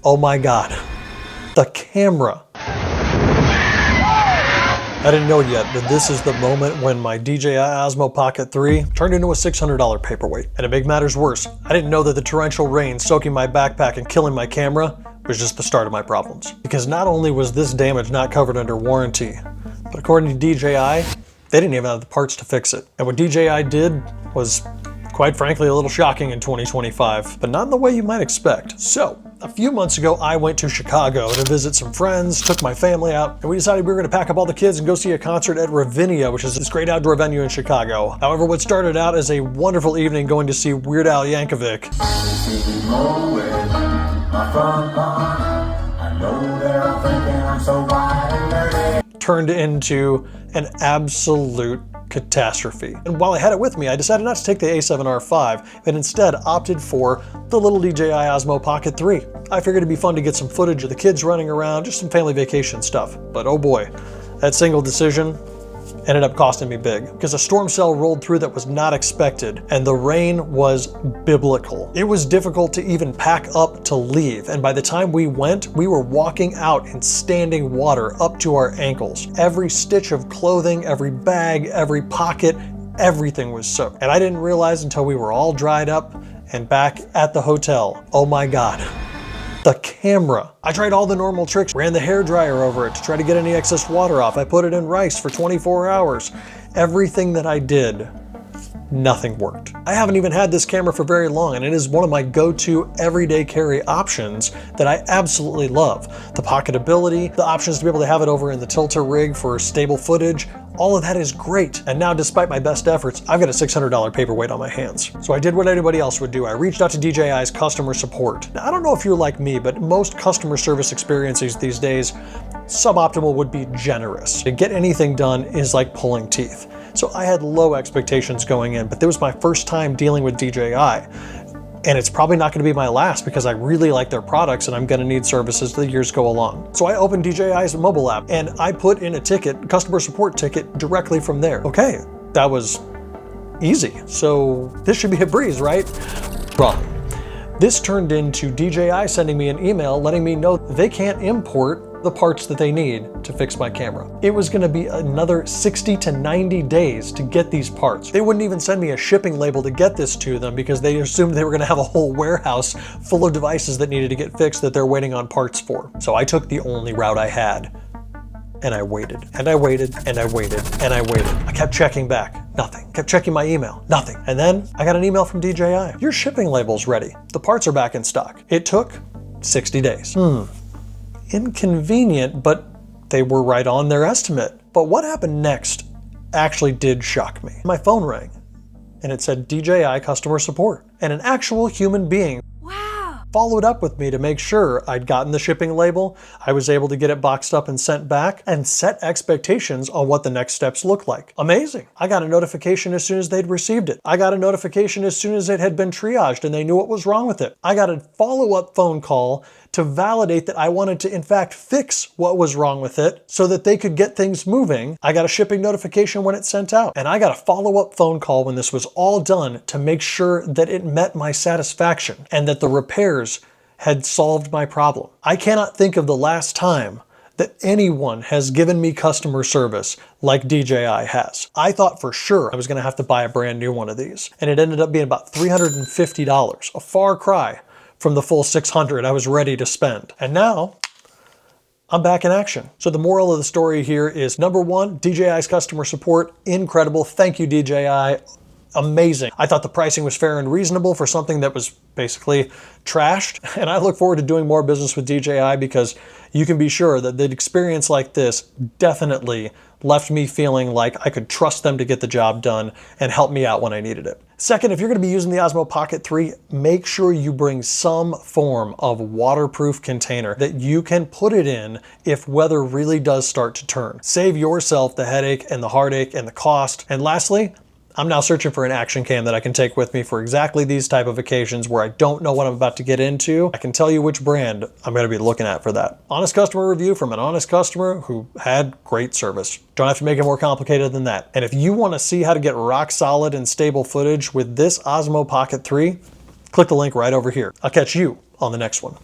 Oh my God, the camera. I didn't know yet, but this is the moment when my DJI Osmo Pocket 3 turned into a $600 paperweight. And to make matters worse, I didn't know that the torrential rain soaking my backpack and killing my camera was just the start of my problems. Because not only was this damage not covered under warranty, but according to DJI, they didn't even have the parts to fix it. And what DJI did was, quite frankly, a little shocking in 2025, but not in the way you might expect. So, a few months ago, I went to Chicago to visit some friends, took my family out, and we decided we were gonna pack up all the kids and go see a concert at Ravinia, which is this great outdoor venue in Chicago. However, what started out as a wonderful evening going to see Weird Al Yankovic turned into an absolute catastrophe. And while I had it with me, I decided not to take the A7R5, but instead opted for the little DJI Osmo Pocket 3. I figured it'd be fun to get some footage of the kids running around, just some family vacation stuff. But oh boy, that single decision ended up costing me big, because a storm cell rolled through that was not expected, and the rain was biblical. It was difficult to even pack up to leave, and by the time we went, we were walking out in standing water up to our ankles. Every stitch of clothing, every bag, every pocket, everything was soaked. And I didn't realize until we were all dried up and back at the hotel. Oh my God, the camera. I tried all the normal tricks, ran the hairdryer over it to try to get any excess water off. I put it in rice for 24 hours. Everything that I did, nothing worked. I haven't even had this camera for very long, and it is one of my go-to everyday carry options that I absolutely love. The pocketability, the options to be able to have it over in the tilter rig for stable footage, all of that is great. And now, despite my best efforts, I've got a $600 paperweight on my hands. So I did what anybody else would do. I reached out to DJI's customer support. Now, I don't know if you're like me, but most customer service experiences these days, suboptimal would be generous. To get anything done is like pulling teeth. So I had low expectations going in, but this was my first time dealing with DJI. And it's probably not gonna be my last, because I really like their products and I'm gonna need services as the years go along. So I opened DJI's mobile app and I put in a ticket, customer support ticket, directly from there. Okay, that was easy. So this should be a breeze, right? Wrong. This turned into DJI sending me an email letting me know they can't import the parts that they need to fix my camera. It was gonna be another 60 to 90 days to get these parts. They wouldn't even send me a shipping label to get this to them, because they assumed they were gonna have a whole warehouse full of devices that needed to get fixed that they're waiting on parts for. So I took the only route I had, and I waited, and I waited, and I waited, and I waited. I kept checking back, nothing. Kept checking my email, nothing. And then I got an email from DJI. Your shipping label's ready. The parts are back in stock. It took 60 days. Inconvenient, but they were right on their estimate. But what happened next actually did shock me. My phone rang and it said DJI customer support, and an actual human being followed up with me to make sure I'd gotten the shipping label, I was able to get it boxed up and sent back, and set expectations on what the next steps look like. Amazing. I got a notification as soon as they'd received it. I got a notification as soon as it had been triaged and they knew what was wrong with it. I got a follow-up phone call to validate that I wanted to in fact fix what was wrong with it so that they could get things moving. I got a shipping notification when it sent out, and I got a follow-up phone call when this was all done to make sure that it met my satisfaction and that the repairs had solved my problem. I cannot think of the last time that anyone has given me customer service like DJI has. I thought for sure I was gonna have to buy a brand new one of these, and it ended up being about $350, a far cry from the full $600 I was ready to spend. And now, I'm back in action. So the moral of the story here is, number one, DJI's customer support, incredible. Thank you, DJI. Amazing. I thought the pricing was fair and reasonable for something that was basically trashed. And I look forward to doing more business with DJI, because you can be sure that the experience like this definitely left me feeling like I could trust them to get the job done and help me out when I needed it. Second, if you're gonna be using the Osmo Pocket 3, make sure you bring some form of waterproof container that you can put it in if weather really does start to turn. Save yourself the headache and the heartache and the cost. And lastly, I'm now searching for an action cam that I can take with me for exactly these type of occasions where I don't know what I'm about to get into. I can tell you which brand I'm going to be looking at for that. Honest customer review from an honest customer who had great service. Don't have to make it more complicated than that. And if you want to see how to get rock solid and stable footage with this Osmo Pocket 3, click the link right over here. I'll catch you on the next one.